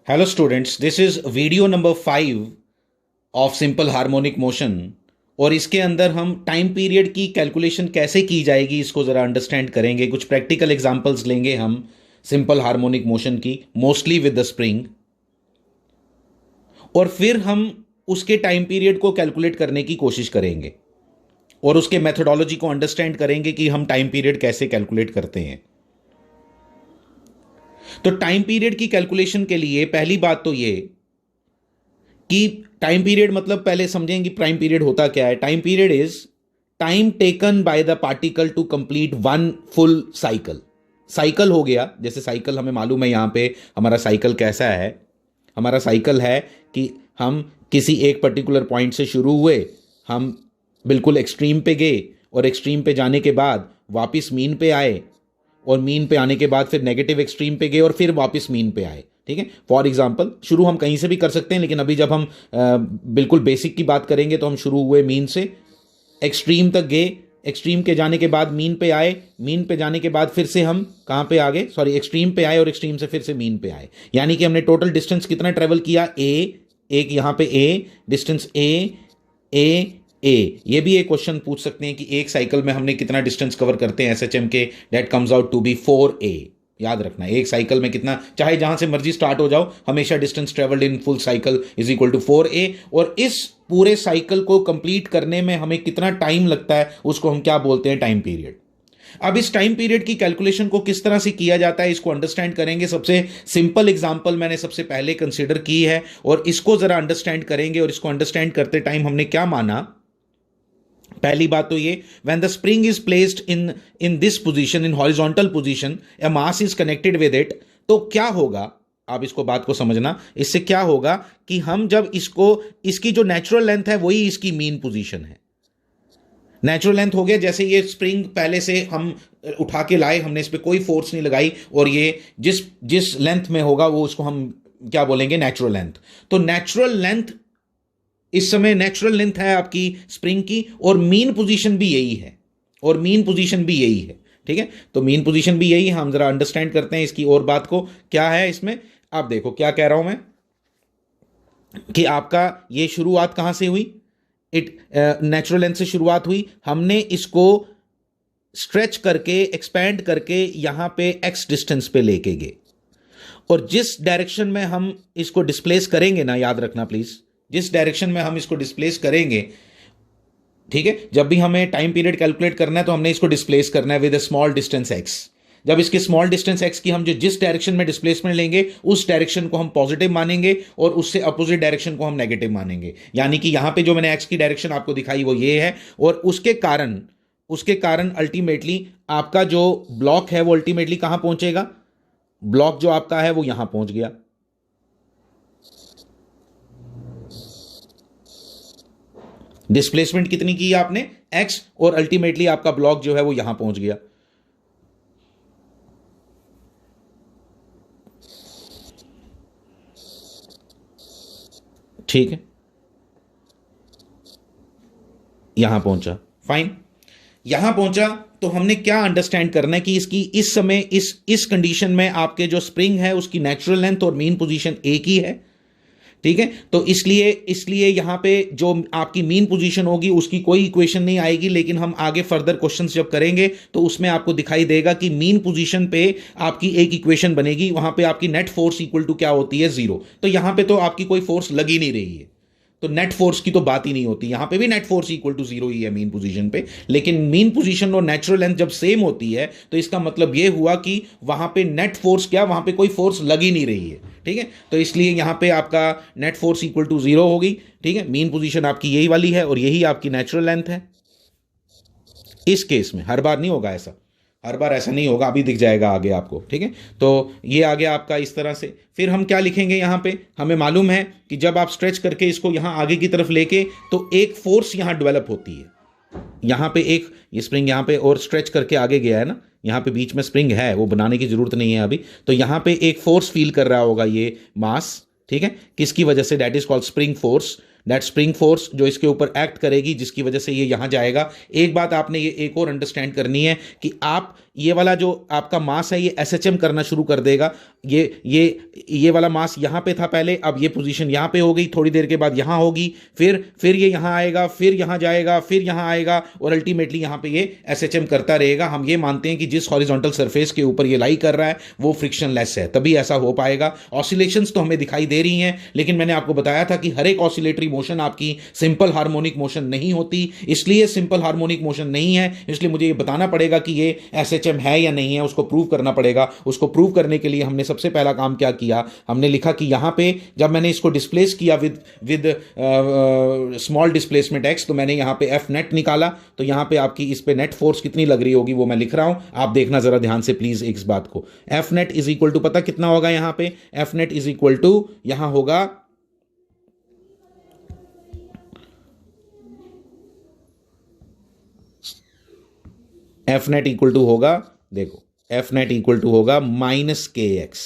Hello students, this is video number 5 of simple harmonic motion. और इसके अंदर हम टाइम पीरियड की कैलकुलेशन कैसे की जाएगी इसको ज़रा अंडरस्टैंड करेंगे। कुछ प्रैक्टिकल एग्जांपल्स लेंगे हम सिंपल हार्मोनिक मोशन की, मोस्टली विद द स्प्रिंग, और फिर हम उसके टाइम पीरियड को कैलकुलेट करने की कोशिश करेंगे और उसके मेथोडोलॉजी को अंडरस्टैंड करेंगे कि हम टाइम पीरियड कैसे कैलकुलेट करते हैं। तो टाइम पीरियड की कैलकुलेशन के लिए पहली बात तो ये कि टाइम पीरियड मतलब पहले समझेंगे टाइम पीरियड होता क्या है। Time period is time taken by the particle to complete one full cycle. Cycle हो गया, जैसे साइकिल हमें मालूम है यहां पे हमारा साइकिल कैसा है। हमारा साइकिल है कि हम किसी एक पर्टिकुलर पॉइंट से शुरू हुए, हम बिल्कुल एक्सट्रीम पे गए और एक्सट्रीम पे जाने के बाद वापस मीन पे आए और मीन पे आने के बाद फिर नेगेटिव एक्सट्रीम पे गए और फिर वापस मीन पे आए। ठीक है, फॉर एग्जांपल शुरू हम कहीं से भी कर सकते हैं, लेकिन अभी जब हम बिल्कुल बेसिक की बात करेंगे तो हम शुरू हुए मीन से, एक्सट्रीम तक गए, एक्सट्रीम के जाने के बाद मीन पे आए, मीन पे जाने के बाद फिर से हम कहां पे आ गए, सॉरी एक्सट्रीम पे आए और एक्सट्रीम से फिर से मीन पे आए। यानी कि हमने टोटल डिस्टेंस कितना ट्रेवल किया, एक यहां पे डिस्टेंस ए। ये भी एक क्वेश्चन पूछ सकते हैं कि एक साइकिल में हमने कितना डिस्टेंस कवर करते हैं एसएचएम के, that comes out to be 4a। याद रखना, एक साइकिल में कितना, चाहे जहां से मर्जी स्टार्ट हो जाओ, हमेशा distance travelled in full cycle is equal to 4a। और इस पूरे साइकिल को कंप्लीट करने में हमें कितना टाइम लगता है उसको हम क्या बोलते हैं, टाइम पीरियड। अब इस टाइम पीरियड की कैलकुलेशन को किस तरह से किया जाता है इसको अंडरस्टैंड करेंगे। सबसे सिंपल एग्जांपल मैंने सबसे पहले कंसीडर की है और इसको जरा अंडरस्टैंड करेंगे। और इसको अंडरस्टैंड करते टाइम हमने क्या माना, पहली बात तो ये, when the spring is placed in this position, in horizontal position, A mass is connected with it, तो क्या होगा, आप इसको बात को समझना। इससे क्या होगा कि हम जब इसकी जो नेचुरल लेंथ है वही इसकी मीन पोजीशन है। नेचुरल लेंथ हो गया, जैसे ये स्प्रिंग पहले से हम उठा के लाए, हमने इस पर कोई फोर्स नहीं लगाई, और ये जिस लेंथ में होगा वो उसको हम क्या बोलेंगे, नेचुरल लेंथ। तो नेचुरल लेंथ इस समय नेचुरल लेंथ है आपकी स्प्रिंग की, और मीन पोजीशन भी यही है, और मीन पोजीशन भी यही है। ठीक है, तो मीन पोजीशन भी यही है। हम जरा अंडरस्टैंड करते हैं इसकी और बात को, क्या है इसमें। आप देखो क्या कह रहा हूं मैं, कि आपका ये शुरुआत कहां से हुई, नेचुरल लेंथ से शुरुआत हुई, हमने इसको स्ट्रेच करके एक्सपैंड करके यहां पे एक्स डिस्टेंस पे लेके गए, और जिस डायरेक्शन में हम इसको डिस्प्लेस करेंगे ना, याद रखना प्लीज, जिस डायरेक्शन में हम इसको डिस्प्लेस करेंगे, ठीक है, जब भी हमें टाइम पीरियड कैलकुलेट करना है तो हमने इसको डिस्प्लेस करना है with a small distance x. जब इसके स्मॉल डिस्टेंस एक्स की हम जिस डायरेक्शन में डिस्प्लेसमेंट लेंगे उस डायरेक्शन को हम पॉजिटिव मानेंगे और उससे अपोजिट डायरेक्शन को हम नेगेटिव मानेंगे। यानी कि यहां पे जो मैंने एक्स की डायरेक्शन आपको दिखाई वो ये है, और उसके कारण अल्टीमेटली आपका जो ब्लॉक है वो अल्टीमेटली कहां पहुंचेगा, ब्लॉक जो आपका है वो यहां पहुंच गया। डिस्प्लेसमेंट कितनी की आपने, एक्स, और अल्टीमेटली आपका ब्लॉक जो है वो यहां पहुंच गया। ठीक है, यहां पहुंचा, फाइन, यहां पहुंचा। तो हमने क्या अंडरस्टैंड करना है कि इसकी इस समय इस कंडीशन में आपके जो स्प्रिंग है उसकी नेचुरल लेंथ और मीन पोजीशन एक ही है। ठीक है, तो इसलिए यहां पे जो आपकी मीन पोजीशन होगी उसकी कोई इक्वेशन नहीं आएगी, लेकिन हम आगे फर्दर क्वेश्चंस जब करेंगे तो उसमें आपको दिखाई देगा कि मीन पोजीशन पे आपकी एक इक्वेशन बनेगी, वहां पे आपकी नेट फोर्स इक्वल टू क्या होती है, 0। तो यहां पे तो आपकी कोई फोर्स लग ही नहीं रही है, तो नेट फोर्स की तो बात ही नहीं होती। यहां पे भी नेट फोर्स इक्वल टू 0 ही है मीन पोजीशन पे, लेकिन मीन पोजीशन और नेचुरल लेंथ जब सेम होती है तो इसका मतलब यह हुआ कि वहां पे नेट फोर्स क्या, वहां पे कोई फोर्स लग ही नहीं रही है। ठीक है, तो इसलिए यहां पे आपका नेट फोर्स इक्वल टू 0 होगी। ठीक है, मीन पोजीशन आपकी यही वाली है और यही आपकी नेचुरल लेंथ है। इस केस में हर बार नहीं होगा ऐसा, हर बार ऐसा नहीं होगा, अभी दिख जाएगा आगे आपको। ठीक है, तो ये आ गया आपका इस तरह से। फिर हम क्या लिखेंगे, यहां पे हमें मालूम है कि जब आप स्ट्रेच करके इसको यहां आगे की तरफ लेके, तो एक फोर्स यहां डेवलप होती है। यहां पे एक ये स्प्रिंग यहां पे और स्ट्रेच करके आगे गया है ना, यहां पे बीच में स्प्रिंग है, वो बनाने की जरूरत नहीं है अभी। तो यहां पे एक फोर्स फील कर रहा होगा ये मास, ठीक है, किसकी वजह से, that is called spring force. That spring force जो इसके ऊपर एक्ट करेगी, जिसकी वजह से ये यहां जाएगा। एक बात आपने ये एक और अंडरस्टैंड करनी है कि आप ये वाला जो आपका मास है ये एसएचएम करना शुरू कर देगा। ये वाला मास यहां पे था पहले, अब ये पोजीशन यहां पे हो गई, थोड़ी देर के बाद यहां होगी, फिर ये यहां आएगा, फिर यहां जाएगा, फिर यहां आएगा, और अल्टीमेटली यहां पे ये एसएचएम करता रहेगा। हम ये मानते हैं कि जिस हॉरिजॉन्टल सरफेस के ऊपर ये लाई कर रहा है वो फ्रिक्शनलेस है, तभी ऐसा हो पाएगा। ऑसिलेशंस तो हमें दिखाई दे रही हैं, लेकिन मैंने आपको बताया था कि हर एक ऑसिलेटरी मोशन आपकी सिंपल हार्मोनिक मोशन नहीं होती, इसलिए सिंपल हार्मोनिक मोशन नहीं है, इसलिए मुझे ये बताना पड़ेगा कि ये एसएचएम है या नहीं है, उसको प्रूव करना पड़ेगा। उसको प्रूव करने के लिए हमने सबसे पहला काम क्या किया, हमने लिखा कि यहां पे जब मैंने इसको डिस्प्लेस किया विद स्मॉल डिस्प्लेसमेंट एक्स, तो मैंने यहां पे एफ नेट निकाला। तो यहां पे आपकी इस पे नेट फोर्स कितनी लग रही होगी वो मैं लिख रहा हूं, आप देखना जरा ध्यान से प्लीज इस बात को। F net is equal to, पता कितना होगा यहां पे, F net is equal to यहां होगा एफ नेट इक्वल टू होगा, देखो एफ नेट इक्वल टू होगा माइनस के एक्स।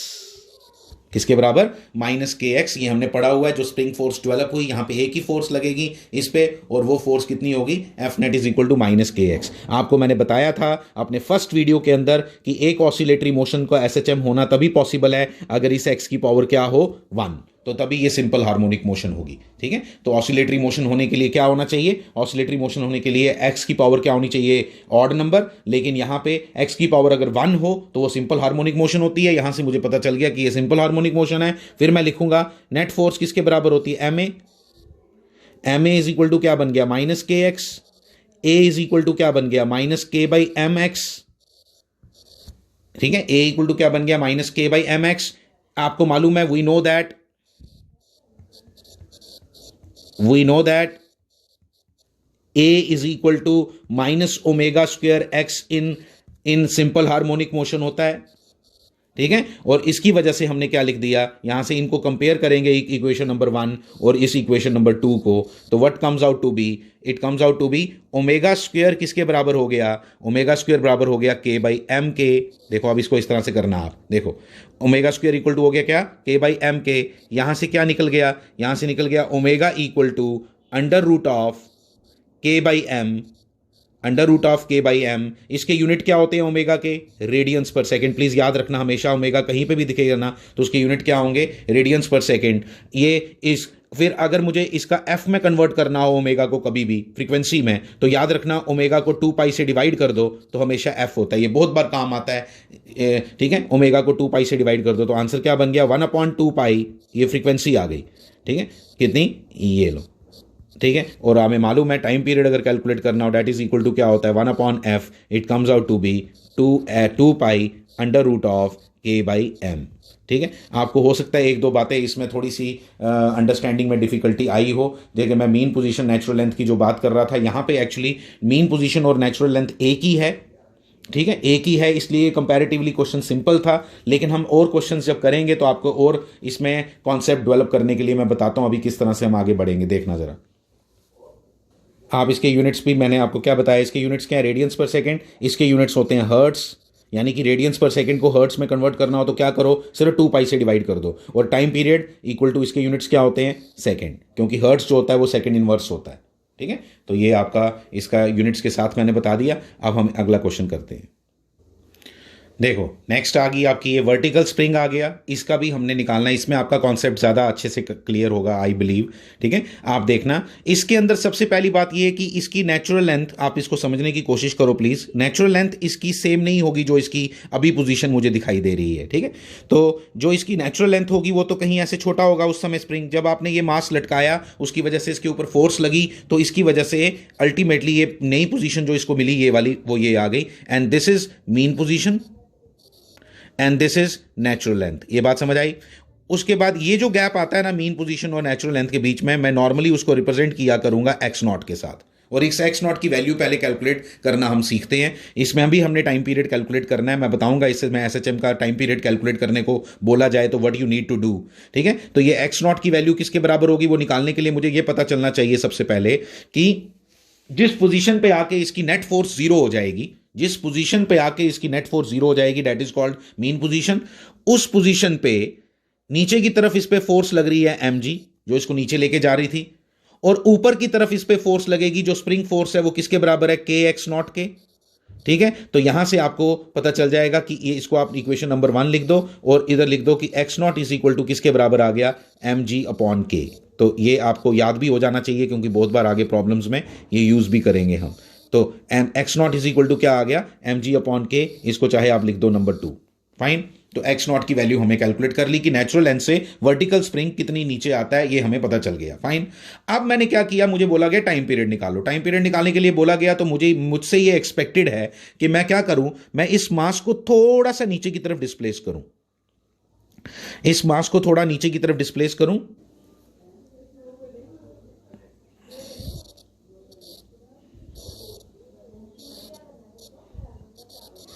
किसके बराबर, माइनस के एक्स। ये हमने पढ़ा हुआ है, जो स्प्रिंग फोर्स डेवलप हुई यहां पे एक ही फोर्स लगेगी इस पे, और वो फोर्स कितनी होगी, F net is equal to minus के एक्स। आपको मैंने बताया था अपने फर्स्ट वीडियो के अंदर कि एक ऑसिलेटरी मोशन का एसएचएम होना तभी पॉसिबल है अगर इस एक्स की पावर क्या हो, 1, तो तभी ये सिंपल हार्मोनिक मोशन होगी। ठीक है, तो ऑसिलेटरी मोशन होने के लिए क्या होना चाहिए, ऑसिलेटरी मोशन होने के लिए एक्स की पावर क्या होनी चाहिए, ऑड नंबर, लेकिन यहां पे एक्स की पावर अगर 1 हो तो वो सिंपल हार्मोनिक मोशन होती है। यहां से मुझे पता चल गया कि ये सिंपल हार्मोनिक मोशन है। फिर मैं लिखूंगा नेट फोर्स किसके बराबर होती है, M A is equal to क्या बन गया, माइनस के X, A is equal to क्या बन गया, माइनस के बाई एम एक्स। ठीक है, ए इक्वल टू क्या बन गया, माइनस के बाई एम एक्स। आपको मालूम है, we know that A is equal to minus omega square X in simple harmonic motion होता है। ठीक है, और इसकी वजह से हमने क्या लिख दिया, यहां से इनको कंपेयर करेंगे इक्वेशन नंबर 1 और इस इक्वेशन नंबर 2 को, तो what comes out to be, it comes out to be omega square किसके बराबर हो गया, ओमेगा स्क्वायर बराबर हो गया के बाई एम के। देखो अब इसको इस तरह से करना, आप देखो ओमेगा स्क्वायर इक्वल टू हो गया क्या, के बाई एम के। यहां से क्या निकल गया, यहां से निकल गया omega equal to under root of के by M, under root of के बाई एम। इसके यूनिट क्या होते हैं ओमेगा के, रेडियंस पर सेकंड। प्लीज याद रखना, हमेशा ओमेगा कहीं पे भी दिखेगा ना तो उसके यूनिट क्या होंगे, रेडियंस पर सेकंड। ये इस फिर अगर मुझे इसका एफ में कन्वर्ट करना हो ओमेगा को कभी भी फ्रीक्वेंसी में, तो याद रखना ओमेगा को 2 पाई से डिवाइड कर दो तो हमेशा एफ होता है। ये बहुत बार काम आता है। ठीक है, ओमेगा को 2 पाई से डिवाइड कर दो तो आंसर क्या बन गया, 1/2 पाई, ये फ्रीक्वेंसी आ गई। ठीक है, कितनी, ये लो। ठीक है, और हमें मालूम है टाइम पीरियड अगर कैलकुलेट करना हो, डेट इज इक्वल टू क्या होता है, 1/f, it comes out to be 2 pi under root of के बाई एम। ठीक है, आपको हो सकता है एक दो बातें इसमें थोड़ी सी अंडरस्टैंडिंग में डिफिकल्टी आई हो। देखिए मैं मीन पोजीशन नेचुरल लेंथ की जो बात कर रहा था, यहाँ पे एक्चुअली मीन पोजीशन और नेचुरल लेंथ एक ही है। ठीक है, एक ही है, इसलिए कंपैरेटिवली क्वेश्चन सिंपल था। लेकिन हम और क्वेश्चंस जब करेंगे तो आपको और इसमें कॉन्सेप्ट डेवलप करने के लिए मैं बताता हूं अभी किस तरह से हम आगे बढ़ेंगे। देखना जरा, आप इसके यूनिट्स भी मैंने आपको क्या बताया, इसके यूनिट्स क्या है, रेडियंस पर सेकंड। इसके यूनिट्स होते हैं हर्ट्स, यानी कि रेडियंस पर सेकंड को हर्ट्स में कन्वर्ट करना हो तो क्या करो, सिर्फ 2 पाई से डिवाइड कर दो। और टाइम पीरियड इक्वल टू इसके यूनिट्स क्या होते हैं, सेकंड, क्योंकि हर्ट्स जो होता है वो सेकंड इनवर्स होता है। ठीक है, तो ये आपका इसका यूनिट्स के साथ मैंने बता दिया। अब हम अगला क्वेश्चन करते हैं। देखो नेक्स्ट आ गई आपकी ये वर्टिकल स्प्रिंग आ गया, इसका भी हमने निकालना है। इसमें आपका कॉन्सेप्ट ज़्यादा अच्छे से क्लियर होगा आई बिलीव। ठीक है, आप देखना इसके अंदर सबसे पहली बात ये है कि इसकी नेचुरल लेंथ, आप इसको समझने की कोशिश करो प्लीज़। नेचुरल लेंथ इसकी सेम नहीं होगी जो इसकी अभी पोजीशन मुझे दिखाई दे रही है। ठीक है, तो जो इसकी नेचुरल लेंथ होगी वो तो कहीं ऐसे छोटा होगा उस समय स्प्रिंग, जब आपने ये मास लटकाया उसकी वजह से इसके ऊपर फोर्स लगी, तो इसकी वजह से अल्टीमेटली ये नई पोजीशन जो इसको मिली ये वाली, वो ये आ गई। And this is mean position and this is natural length. ये बात समझ आई। उसके बाद ये जो गैप आता है ना मीन पोजीशन और नेचुरल लेंथ के बीच में, मैं नॉर्मली उसको रिप्रेजेंट किया करूंगा एक्स नॉट के साथ। और इस एक्स नॉट की वैल्यू पहले कैलकुलेट करना हम सीखते हैं। इसमें भी हमने टाइम पीरियड कैलकुलेट करना है, मैं बताऊंगा इससे। मैं एसएचएम का टाइम पीरियड कैलकुलेट करने को बोला जाए तो what you need to do. ठीक है, तो ये एक्स नॉट की वैल्यू किसके बराबर होगी वो निकालने के लिए मुझे ये पता चलना चाहिए सबसे पहले कि जिस पोजीशन पे आके इसकी नेट फोर्स जीरो हो जाएगी, जिस पोजीशन पे आके इसकी नेट फोर्स जीरो हो जाएगी, that is called mean position. उस पोजीशन पे नीचे की तरफ इस पे फोर्स लग रही है mg, जो इसको नीचे लेके जा रही थी, और ऊपर की तरफ इस पे फोर्स लगेगी, जो स्प्रिंग फोर्स है वो किसके बराबर है, के एक्स नॉट के। ठीक है, तो यहां से आपको पता चल जाएगा कि ये, इसको आप इक्वेशन नंबर 1 लिख दो और इधर लिख दो कि X naught is equal to किसके बराबर आ गया, एम जी अपॉन के। तो ये आपको याद भी हो जाना चाहिए क्योंकि बहुत बार आगे प्रॉब्लम्स में ये यूज भी करेंगे हम। तो M X naught is equal to क्या आ गया, एम जी अपॉन के। इसको चाहे आप लिख दो नंबर 2। फाइन। तो एक्स नॉट की वैल्यू हमें कैलकुलेट कर ली कि नेचुरल लेंथ से वर्टिकल स्प्रिंग कितनी नीचे आता है, ये हमें पता चल गया। फाइन। अब मैंने क्या किया, मुझे बोला गया टाइम पीरियड निकालो। टाइम पीरियड निकालने के लिए बोला गया तो मुझसे ये एक्सपेक्टेड है कि मैं क्या करूं, मैं इस मास को थोड़ा सा नीचे की तरफ डिस्प्लेस करूं, इस मास को थोड़ा नीचे की तरफ डिस्प्लेस करूं।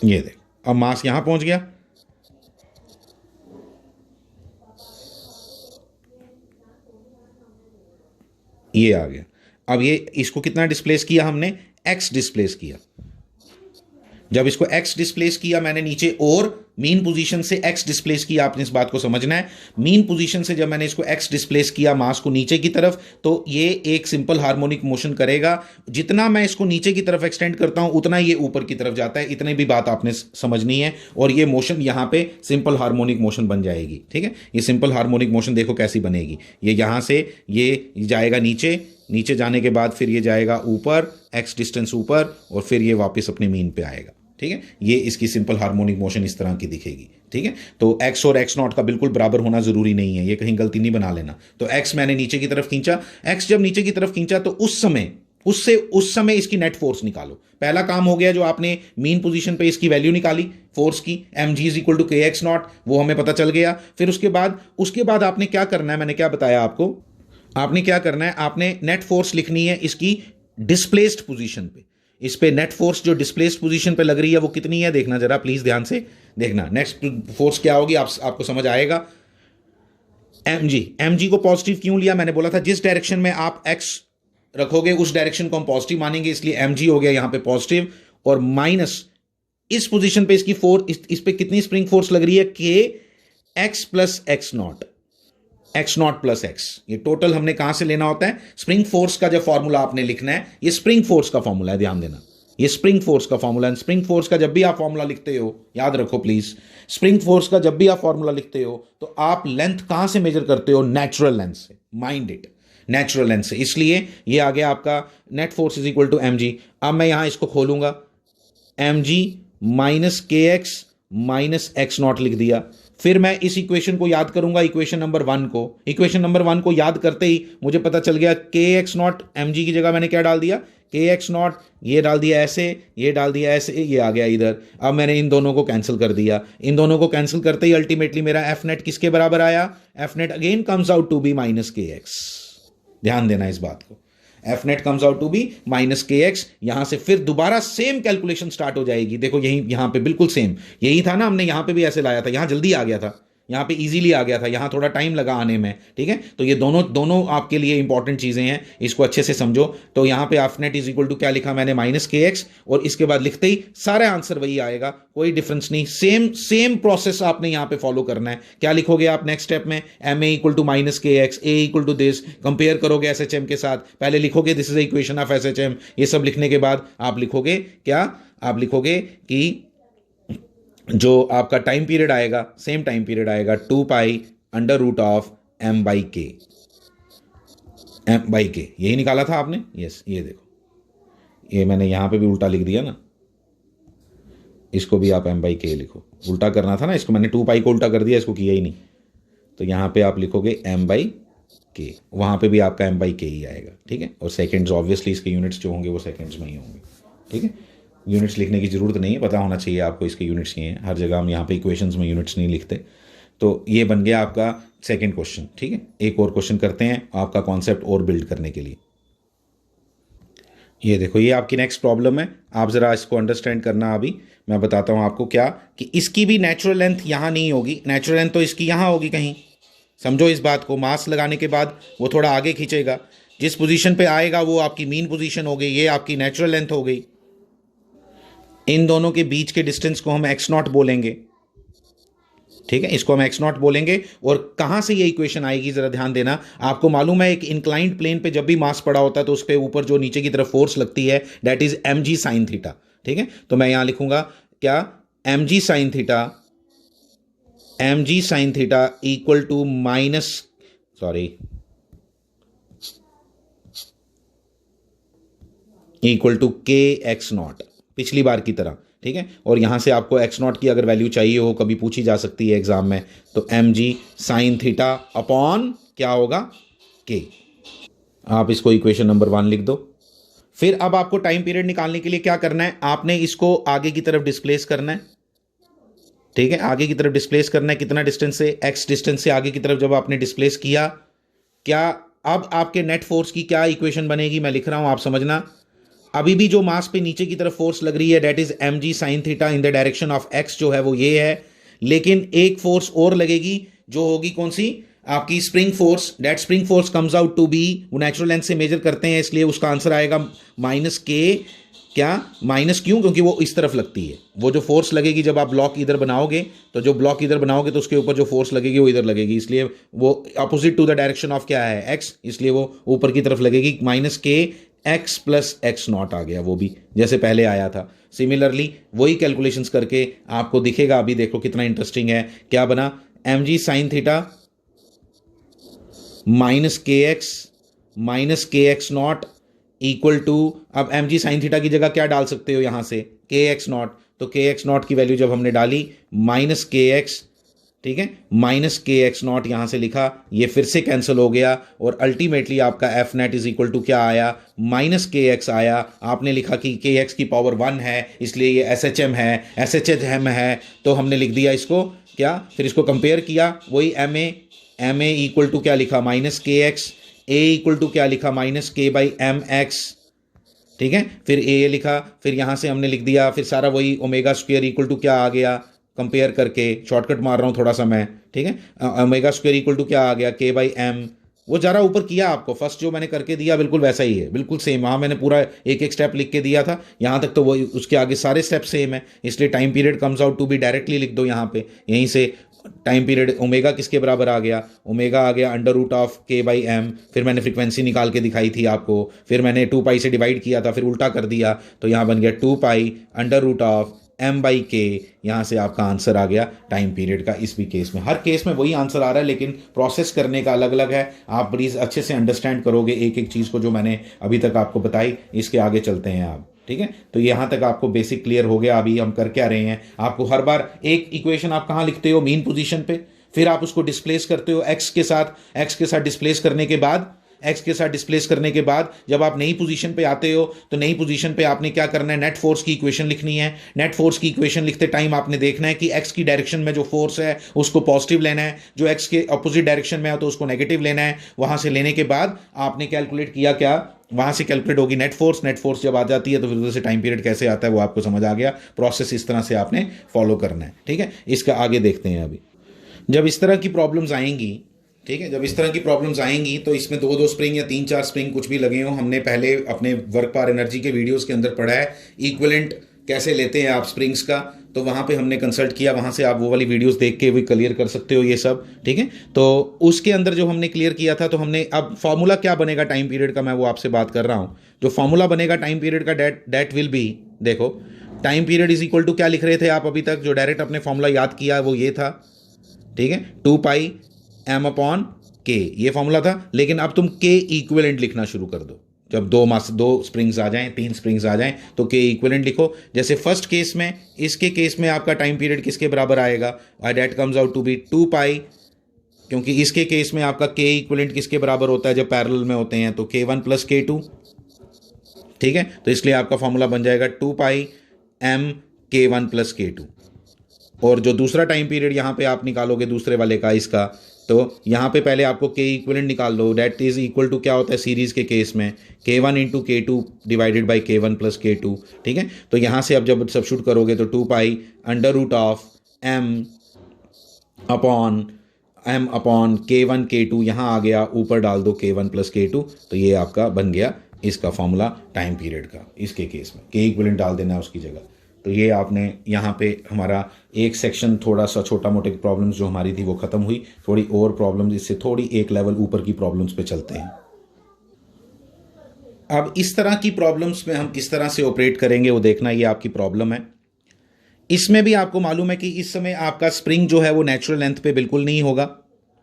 ये देख, अब मास यहां पहुंच गया, ये आ गया। अब ये इसको कितना डिस्प्लेस किया हमने, एक्स डिस्प्लेस किया। जब इसको x डिस्प्लेस किया मैंने नीचे, और मीन पोजीशन से x डिस्प्लेस किया, आपने इस बात को समझना है। मीन पोजीशन से जब मैंने इसको x डिस्प्लेस किया मास को नीचे की तरफ, तो ये एक सिंपल हार्मोनिक मोशन करेगा। जितना मैं इसको नीचे की तरफ एक्सटेंड करता हूं उतना ये ऊपर की तरफ जाता है। इतनी भी बात आपने समझनी है। और ये मोशन यहां पे सिंपल हार्मोनिक मोशन बन जाएगी। ठीक है, ये सिंपल हार्मोनिक मोशन देखो कैसी बनेगी। ये यहां से ये जाएगा नीचे, नीचे जाने के बाद फिर ये जाएगा ऊपर, x डिस्टेंस ऊपर, और फिर ये वापस अपने मीन पे आएगा। ठीक है, ये इसकी सिंपल हार्मोनिक मोशन इस तरह की दिखेगी। ठीक है, तो x और x नॉट का बिल्कुल बराबर होना जरूरी नहीं है, ये कहीं गलती नहीं बना लेना। तो x मैंने नीचे की तरफ खींचा, x जब नीचे की तरफ खींचा तो उस समय इसकी नेट फोर्स निकालो। पहला काम हो गया, जो आपने मीन पोजीशन पे इसकी वैल्यू निकाली फोर्स की, M G is equal to K X naught, वो हमें पता चल गया। फिर उसके बाद आपने क्या करना है, मैंने क्या बताया आपको, आपने क्या करना है, आपने नेट फोर्स लिखनी है इसकी डिस्प्लेस्ड पोजीशन पे। इस पे नेट फोर्स जो डिस्प्लेस्ड पोजीशन पे लग रही है वो कितनी है, देखना जरा प्लीज, ध्यान से देखना। नेक्स्ट फोर्स क्या होगी आपको समझ आएगा। एम जी को पॉजिटिव क्यों लिया, मैंने बोला था जिस डायरेक्शन में आप एक्स रखोगे उस डायरेक्शन को हम पॉजिटिव मानेंगे, इसलिए एम जी हो गया यहां पे पॉजिटिव। और माइनस इस पोजीशन पे इसकी फोर्स, इस पे कितनी स्प्रिंग फोर्स लग रही है, के x plus x not, x not plus x. ये टोटल हमने कहां से लेना होता है, स्प्रिंग फोर्स का जब फॉर्मूला आपने लिखना है, ये स्प्रिंग फोर्स का फॉर्मूला है, ध्यान देना, ये स्प्रिंग फोर्स का फॉर्मूला है। स्प्रिंग फोर्स का जब भी आप फॉर्मूला लिखते हो, याद रखो प्लीज, स्प्रिंग फोर्स का जब भी आप फॉर्मूला लिखते हो तो आप लेंथ कहां से मेजर करते हो, नेचुरल लेंथ से। माइंड इट, नेचुरल लेंथ से। इसलिए ये आ गया आपका net force is equal to M G. अब मैं यहां इसको खोलूंगा, एम जी माइनस के एक्स माइनस एक्स नॉट लिख दिया। फिर मैं इस इक्वेशन को याद करूंगा, इक्वेशन नंबर 1 को। इक्वेशन नंबर 1 को याद करते ही मुझे पता चल गया, के एक्स नॉट एम जी की जगह मैंने क्या डाल दिया, के एक्स नॉट, ये डाल दिया ऐसे, ये डाल दिया ऐसे, ये आ गया इधर। अब मैंने इन दोनों को कैंसिल कर दिया। इन दोनों को कैंसिल करते ही अल्टीमेटली मेरा एफ नेट किसके बराबर आया, F net again comes out to be minus के एक्स। ध्यान देना इस बात को, F net comes out to be minus के एक्स। यहां से फिर दोबारा सेम कैलकुलेशन स्टार्ट हो जाएगी। देखो यहां पे बिल्कुल सेम यही था ना, हमने यहां पे भी ऐसे लाया था, यहां जल्दी आ गया था, यहां पे इजीली आ गया था, यहां थोड़ा टाइम लगा आने में। ठीक है, तो ये दोनों आपके लिए इंपॉर्टेंट चीजें हैं, इसको अच्छे से समझो। तो यहां पे F net is equal to क्या लिखा मैंने, माइनस के एक्स, और इसके बाद लिखते ही सारा आंसर वही आएगा, कोई डिफरेंस नहीं। सेम प्रोसेस आपने यहां पे फॉलो करना है। क्या लिखोगे आप नेक्स्ट स्टेप में, M A equal to minus के X, A equal to this, compare करोगे एस एच एम के साथ। पहले लिखोगे this is equation of S H M, ये सब लिखने के बाद आप लिखोगे क्या, आप लिखोगे कि जो आपका टाइम पीरियड आएगा, सेम टाइम पीरियड आएगा, 2 pi under root of M by K, M by K, यही निकाला था आपने। यस, ये देखो, ये मैंने यहां पे भी उल्टा लिख दिया ना, इसको भी आप एम बाई के लिखो। उल्टा करना था ना इसको, मैंने 2 पाई को उल्टा कर दिया, इसको किया ही नहीं। तो यहां पे आप लिखोगे एम बाई के, वहां पे भी आपका एम बाई के ही आएगा। ठीक है, और सेकेंड्स ऑब्वियसली इसके यूनिट्स जो होंगे वो सेकेंड्स में ही होंगे। ठीक है, यूनिट्स लिखने की जरूरत नहीं है, पता होना चाहिए आपको इसके यूनिट्स ये हैं। हर जगह हम यहाँ पे इक्वेशंस में यूनिट्स नहीं लिखते। तो ये बन गया आपका सेकंड क्वेश्चन। ठीक है, एक और क्वेश्चन करते हैं आपका कॉन्सेप्ट और बिल्ड करने के लिए। ये देखो, ये आपकी नेक्स्ट प्रॉब्लम है, आप जरा इसको अंडरस्टैंड करना। अभी मैं बताता हूँ आपको क्या, कि इसकी भी नेचुरल लेंथ यहाँ नहीं होगी, नेचुरल लेंथ तो इसकी यहाँ होगी कहीं। समझो इस बात को, मास लगाने के बाद वो थोड़ा आगे खींचेगा, जिस पोजीशन पे आएगा वो आपकी मीन पोजीशन हो गई, ये आपकी नेचुरल लेंथ हो गई। इन दोनों के बीच के डिस्टेंस को हम एक्स नॉट बोलेंगे। ठीक है, इसको हम एक्स नॉट बोलेंगे। और कहाँ से ये इक्वेशन आएगी जरा ध्यान देना। आपको मालूम है एक इंक्लाइंड प्लेन पे जब भी मास पड़ा होता है तो उस पे ऊपर जो नीचे की तरफ फोर्स लगती है that is M G sine theta. ठीक है, तो मैं यहां लिखूंगा क्या, M G sine theta, M G sine theta equal to minus, sorry, equal to K X naught, पिछली बार की तरह। ठीक है, और यहां से आपको एक्स नॉट की अगर वैल्यू चाहिए हो, कभी पूछी जा सकती है एग्जाम में, तो M G sine theta upon क्या होगा, के। आप इसको इक्वेशन नंबर 1 लिख दो। फिर अब आपको टाइम पीरियड निकालने के लिए क्या करना है, आपने इसको आगे की तरफ डिस्प्लेस करना है। ठीक है, आगे की तरफ डिस्प्लेस करना है, कितना डिस्टेंस से, एक्स डिस्टेंस से आगे की तरफ जब आपने डिस्प्लेस किया, क्या अब आपके नेट फोर्स की क्या इक्वेशन बनेगी, मैं लिख रहा हूं, आप समझना। अभी भी जो मास पे नीचे की तरफ फोर्स लग रही है that is M G sine theta in the direction of X, जो है वो ये है। लेकिन एक फोर्स और लगेगी जो होगी कौन सी, आपकी spring force. That spring force comes out to be, वो नेचुरल लेंथ से मेजर करते हैं इसलिए उसका आंसर आएगा माइनस के। क्या माइनस, क्यों, क्योंकि वो इस तरफ लगती है। वो जो फोर्स लगेगी जब आप ब्लॉक इधर बनाओगे, तो जो ब्लॉक इधर बनाओगे तो उसके ऊपर जो फोर्स लगेगी वो इधर लगेगी, इसलिए वो opposite to the direction of क्या है, एक्स, इसलिए वो ऊपर की तरफ लगेगी। माइनस के एक्स प्लस एक्स नॉट आ गया, वो भी जैसे पहले आया था। सिमिलरली वही कैलकुलेशंस करके आपको दिखेगा, अभी देखो कितना इंटरेस्टिंग है। क्या बना, M G sine theta minus के एक्स नॉट इक्वल टू, अब एम जी साइन थीटा की जगह क्या डाल सकते हो यहां से, के एक्स नॉट। तो के एक्स नॉट की वैल्यू जब हमने डाली माइनस के एक्स, ठीक है, माइनस के एक्स नॉट यहां से लिखा, ये फिर से कैंसिल हो गया और अल्टीमेटली आपका F net is equal to क्या आया, माइनस के एक्स आया। आपने लिखा कि के एक्स की पावर 1 है इसलिए ये एस एच एम है, एस एच एम है, तो हमने लिख दिया इसको क्या, फिर इसको कंपेयर किया, वही एम ए इक्वल टू क्या लिखा, माइनस के एक्स, ए इक्वल टू क्या लिखा, माइनस के बाई एम एक्स। ठीक है, फिर ए लिखा, फिर यहां से हमने लिख दिया, फिर सारा वही ओमेगा स्क्वायर इक्वल टू क्या आ गया, कंपेयर करके शॉर्टकट मार रहा हूं थोड़ा सा मैं। ठीक है, ओमेगा स्क्वायर इक्वल टू क्या आ गया, के बाई एम। वो जरा ऊपर किया आपको, फर्स्ट जो मैंने करके दिया बिल्कुल वैसा ही है, बिल्कुल सेम। वहां मैंने पूरा एक एक स्टेप लिख के दिया था, यहां तक तो वो उसके आगे सारे स्टेप सेम है, इसलिए time period comes out to be directly लिख दो यहां पे। यहीं से टाइम पीरियड ओमेगा किसके बराबर आ गया, ओमेगा आ गया अंडर रूट ऑफ के बाई एम। फिर मैंने फ्रीक्वेंसी निकाल के दिखाई थी आपको, फिर मैंने 2 पाई से डिवाइड किया था, फिर उल्टा कर दिया, तो यहाँ बन गया 2 pi under root of M by K. यहाँ से आपका आंसर आ गया टाइम पीरियड का। इस भी केस में, हर केस में वही आंसर आ रहा है, लेकिन प्रोसेस करने का अलग अलग है। आप प्लीज़ अच्छे से अंडरस्टैंड करोगे एक एक चीज़ को जो मैंने अभी तक आपको बताई। इसके आगे चलते हैं आप, ठीक है। तो यहां तक आपको बेसिक क्लियर हो गया। अभी हम कर क्या रहे हैं, आपको हर बार एक इक्वेशन आप कहां लिखते हो, मीन पोजीशन पे, फिर आप उसको डिस्प्लेस करते हो एक्स के साथ डिस्प्लेस करने के बाद, एक्स के साथ डिस्प्लेस करने के बाद जब आप नई पोजीशन पे आते हो तो नई पोजीशन पे आपने क्या करना है, नेट फोर्स की इक्वेशन लिखनी है। नेट फोर्स की इक्वेशन लिखते टाइम आपने देखना है कि एक्स की डायरेक्शन में जो फोर्स है उसको पॉजिटिव लेना है, जो एक्स के अपोजिट डायरेक्शन में है तो उसको नेगेटिव लेना है। वहां से लेने के बाद आपने कैलकुलेट किया, क्या वहां से कैलकुलेट होगी नेट फोर्स जब आ जाती है तो फिर उधर से टाइम पीरियड कैसे आता है वो आपको समझ आ गया। प्रोसेस इस तरह से आपने फॉलो करना है, ठीक है। इसका आगे देखते हैं। अभी जब इस तरह की प्रॉब्लम्स आएंगी, ठीक है, जब इस तरह की प्रॉब्लम्स आएंगी तो इसमें 2-2 स्प्रिंग या 3-4 स्प्रिंग कुछ भी लगे हो, हमने पहले अपने वर्क पावर एनर्जी के वीडियोस के अंदर पढ़ा है इक्विवेलेंट कैसे लेते हैं आप स्प्रिंग्स का, तो वहाँ पे हमने कंसल्ट किया, वहाँ से आप वो वाली वीडियोस देख के भी क्लियर कर सकते हो ये सब, ठीक है। तो उसके अंदर जो हमने क्लियर किया था, तो हमने अब फॉर्मूला क्या बनेगा टाइम पीरियड का, मैं वो आपसे बात कर रहा हूँ। जो फॉर्मूला बनेगा टाइम पीरियड का डेट विल बी, देखो time period is equal to क्या लिख रहे थे आप अभी तक, जो डायरेक्ट अपने फॉर्मूला याद किया वो ये था, ठीक है, 2 पाई एम अपॉन के, ये फॉर्मूला था। लेकिन अब तुम के इक्विवेलेंट लिखना शुरू कर दो। जब दो स्प्रिंग्स आ जाएं, 3 स्प्रिंग्स आ जाएं तो के इक्विवेलेंट लिखो। जैसे फर्स्ट केस में, इसके केस में आपका टाइम पीरियड किसके बराबर आएगा, that comes out to be 2 pi, क्योंकि इसके केस में आपका के इक्विवेलेंट किसके बराबर होता है जब पैरेलल में होते हैं, तो K1 प्लस K2, ठीक है। तो इसलिए आपका फॉर्मूला बन जाएगा 2 पाई एम K1 प्लस K2। और जो दूसरा टाइम पीरियड यहाँ पे आप निकालोगे दूसरे वाले का, इसका, तो यहाँ पे पहले आपको के इक्विवेलेंट निकाल लो, डेट इज इक्वल टू क्या होता है सीरीज के केस में, K1 into K2 divided by K1 plus K2, ठीक है। तो यहाँ से अब जब सब्स्टिट्यूट करोगे तो 2 pi under root of M upon K1 K2, यहाँ आ गया, ऊपर डाल दो K1 प्लस K2, तो ये आपका बन गया इसका फॉर्मूला टाइम पीरियड का। इसके केस में के इक्विवेलेंट डाल देना है उसकी जगह। तो ये आपने यहाँ पे हमारा एक सेक्शन थोड़ा सा छोटा मोटे प्रॉब्लम्स जो हमारी थी वो ख़त्म हुई। थोड़ी और प्रॉब्लम्स, इससे थोड़ी एक लेवल ऊपर की प्रॉब्लम्स पे चलते हैं। अब इस तरह की प्रॉब्लम्स में हम किस तरह से ऑपरेट करेंगे वो देखना, ये आपकी प्रॉब्लम है। इसमें भी आपको मालूम है कि इस समय आपका स्प्रिंग जो है वो नेचुरल लेंथ पे बिल्कुल नहीं होगा,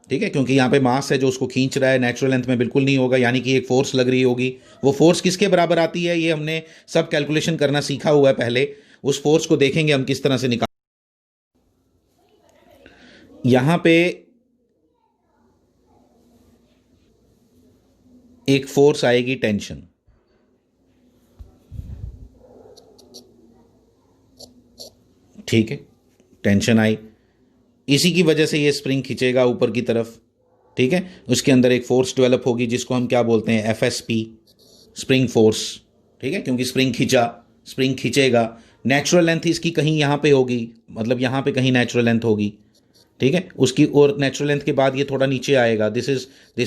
ठीक है, क्योंकि यहाँ पे मास है जो उसको खींच रहा है, नेचुरल लेंथ में बिल्कुल नहीं होगा, यानी कि एक फोर्स लग रही होगी। वो फोर्स किसके बराबर आती है ये हमने सब कैलकुलेशन करना सीखा हुआ है पहले। उस फोर्स को देखेंगे हम किस तरह से निकाल। यहां पे एक फोर्स आएगी टेंशन, ठीक है, टेंशन आई, इसी की वजह से ये स्प्रिंग खींचेगा ऊपर की तरफ, ठीक है। उसके अंदर एक फोर्स डेवलप होगी जिसको हम क्या बोलते हैं, एफएसपी, स्प्रिंग फोर्स, ठीक है, क्योंकि स्प्रिंग खींचा, स्प्रिंग खींचेगा। नेचुरल लेंथ इसकी कहीं यहाँ पे होगी, मतलब यहाँ पे कहीं नेचुरल लेंथ होगी, ठीक है, उसकी, और नेचुरल लेंथ के बाद ये थोड़ा नीचे आएगा, दिस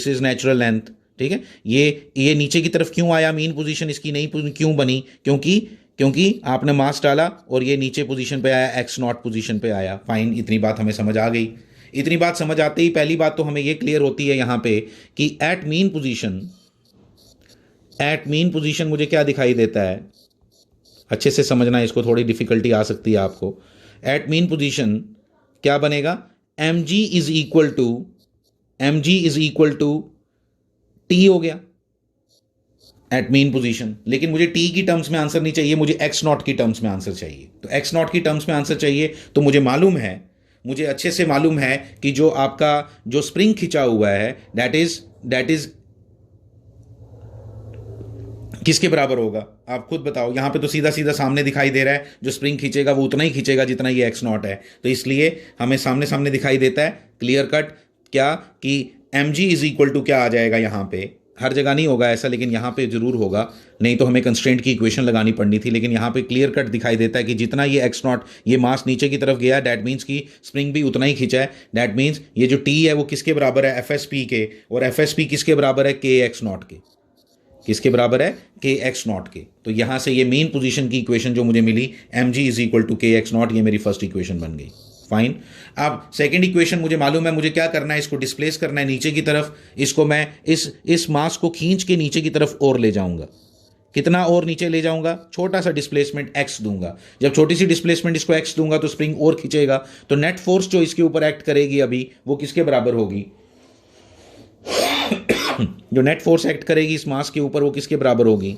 इज नेचुरल लेंथ, ठीक है। ये नीचे की तरफ क्यों आया, मीन पोजीशन इसकी नहीं क्यों बनी, क्योंकि आपने मास डाला और ये नीचे पोजीशन पे आया, एक्स नॉट पोजीशन पे आया। फाइन, इतनी बात हमें समझ आ गई। इतनी बात समझ आते ही पहली बात तो हमें ये क्लियर होती है यहाँ पे कि एट मीन पोजीशन मुझे क्या दिखाई देता है, अच्छे से समझना, इसको थोड़ी डिफिकल्टी आ सकती है आपको। एट मीन पोजीशन क्या बनेगा, mg is equal to T हो गया एट मीन पोजीशन। लेकिन मुझे टी की टर्म्स में आंसर नहीं चाहिए, मुझे एक्स नॉट की टर्म्स में आंसर चाहिए। तो एक्स नॉट की टर्म्स में आंसर चाहिए तो मुझे मालूम है, मुझे अच्छे से मालूम है कि जो आपका जो स्प्रिंग खिंचा हुआ है दैट इज किसके बराबर होगा, आप खुद बताओ। यहां पे तो सीधा सीधा सामने दिखाई दे रहा है, जो स्प्रिंग खींचेगा वो उतना ही खींचेगा जितना ये एक्स नॉट है, तो इसलिए हमें सामने सामने दिखाई देता है क्लियर कट क्या कि mg इज इक्वल टू क्या आ जाएगा। यहां पे हर जगह नहीं होगा ऐसा, लेकिन यहां पे जरूर होगा, नहीं तो हमें कंस्ट्रेंट की इक्वेशन लगानी पड़नी थी। लेकिन यहां पे क्लियर कट दिखाई देता है कि जितना ये एक्स नॉट, ये मास नीचे की तरफ गया, दैट मीन्स की स्प्रिंग भी उतना ही खींचा है। दैट मीन्स ये जो टी है वो किसके बराबर है, एफएसपी के, और एफएसपी किसके बराबर है, के एक्स नॉट के। किसके बराबर है, के एक्स नॉट के। तो यहां से ये मेन पोजीशन की इक्वेशन जो मुझे मिली, mg is equal to K X naught, ये मेरी फर्स्ट इक्वेशन बन गई। फाइन। अब सेकंड इक्वेशन मुझे मालूम है, मुझे क्या करना है, इसको डिस्प्लेस करना है नीचे की तरफ। इसको मैं इस मास को खींच के नीचे की तरफ और ले जाऊंगा। कितना और नीचे ले जाऊंगा, छोटा सा डिस्प्लेसमेंट x दूंगा। जब छोटी सी डिस्प्लेसमेंट इसको x दूंगा तो स्प्रिंग और खींचेगा, तो नेट फोर्स जो इसके ऊपर एक्ट करेगी अभी वो किसके बराबर होगी, जो नेट फोर्स एक्ट करेगी इस मास के ऊपर वो किसके बराबर होगी,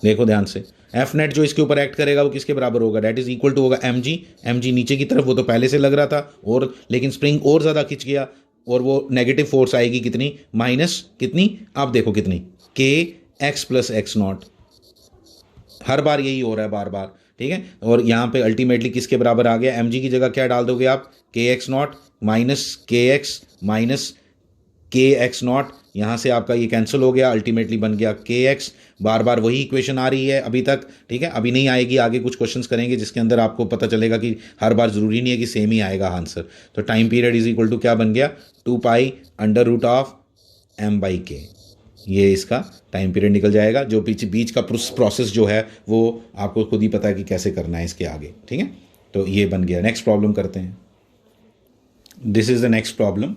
देखो ध्यान से। एफ नेट जो इसके ऊपर एक्ट करेगा वो किसके बराबर होगा, दैट इज इक्वल टू होगा mg नीचे की तरफ, वो तो पहले से लग रहा था, और लेकिन स्प्रिंग और ज्यादा खिंच गया और वो नेगेटिव फोर्स आएगी कितनी, माइनस कितनी, आप देखो कितनी, के एक्स प्लस एक्स नॉट। हर बार यही हो रहा है, बार बार, ठीक है। और यहां पे अल्टीमेटली किसके बराबर आ गया, mg की जगह क्या डाल दोगे आप, के एक्स नॉट माइनस के एक्स माइनस के एक्स नॉट, यहां से आपका ये कैंसिल हो गया, अल्टीमेटली बन गया के एक्स। बार बार वही इक्वेशन आ रही है अभी तक, ठीक है, अभी नहीं आएगी, आगे कुछ क्वेश्चंस करेंगे जिसके अंदर आपको पता चलेगा कि हर बार जरूरी नहीं है कि सेम ही आएगा आंसर। तो time period is equal to क्या बन गया, 2 pi under root of m by K, ये इसका टाइम पीरियड निकल जाएगा। जो बीच का प्रोसेस जो है वो आपको खुद ही पता है कि कैसे करना है इसके आगे, ठीक है। तो ये बन गया। नेक्स्ट प्रॉब्लम करते हैं, this is the next problem.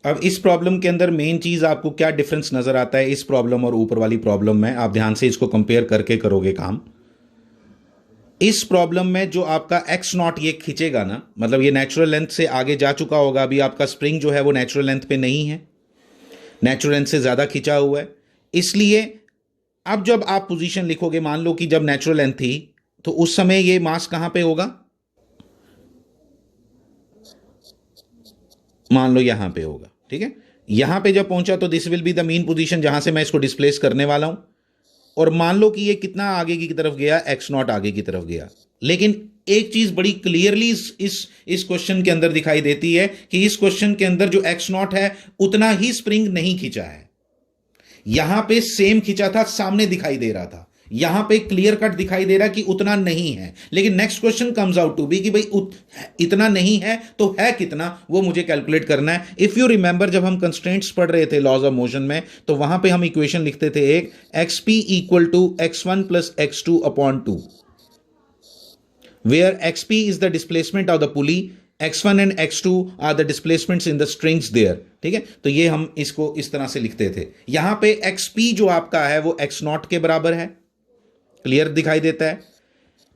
अब इस प्रॉब्लम के अंदर मेन चीज आपको क्या डिफरेंस नजर आता है इस प्रॉब्लम और ऊपर वाली प्रॉब्लम में, आप ध्यान से इसको कंपेयर करके करोगे काम। इस प्रॉब्लम में जो आपका एक्स नॉट ये खींचेगा ना, मतलब ये नेचुरल लेंथ से आगे जा चुका होगा, अभी आपका स्प्रिंग जो है वो नेचुरल लेंथ पे नहीं है, नेचुरल लेंथ से ज्यादा खींचा हुआ है। इसलिए अब जब आप पोजीशन लिखोगे, मान लो कि जब नेचुरल लेंथ थी तो उस समय ये मास कहां पे होगा, मान लो यहां पे होगा, ठीक है। यहां पे जब पहुंचा तो this will be the mean position जहां से मैं इसको डिस्प्लेस करने वाला हूं। और मान लो कि ये कितना आगे की तरफ गया, एक्स नॉट आगे की तरफ गया। लेकिन एक चीज बड़ी क्लियरली इस क्वेश्चन के अंदर दिखाई देती है कि इस क्वेश्चन के अंदर जो एक्स नॉट है उतना ही स्प्रिंग नहीं खींचा है। यहां पे सेम खींचा था, सामने दिखाई दे रहा था, यहां पे क्लियर कट दिखाई दे रहा कि उतना नहीं है। लेकिन next question comes out to be कि भाई इतना नहीं है तो है कितना, वो मुझे कैलकुलेट करना है। इफ यू रिमेंबर, जब हम कंस्ट्रेंट्स पढ़ रहे थे लॉज ऑफ मोशन में, तो वहां पे हम इक्वेशन लिखते थे एक, X P equal to X one plus X two upon two, where xp is the displacement of the pulley, x1 and x2 are the displacements in the strings there। ठीक है, तो ये हम इसको इस तरह से लिखते थे। यहां पे xp जो आपका है वो x0 के बराबर है, क्लियर दिखाई देता है।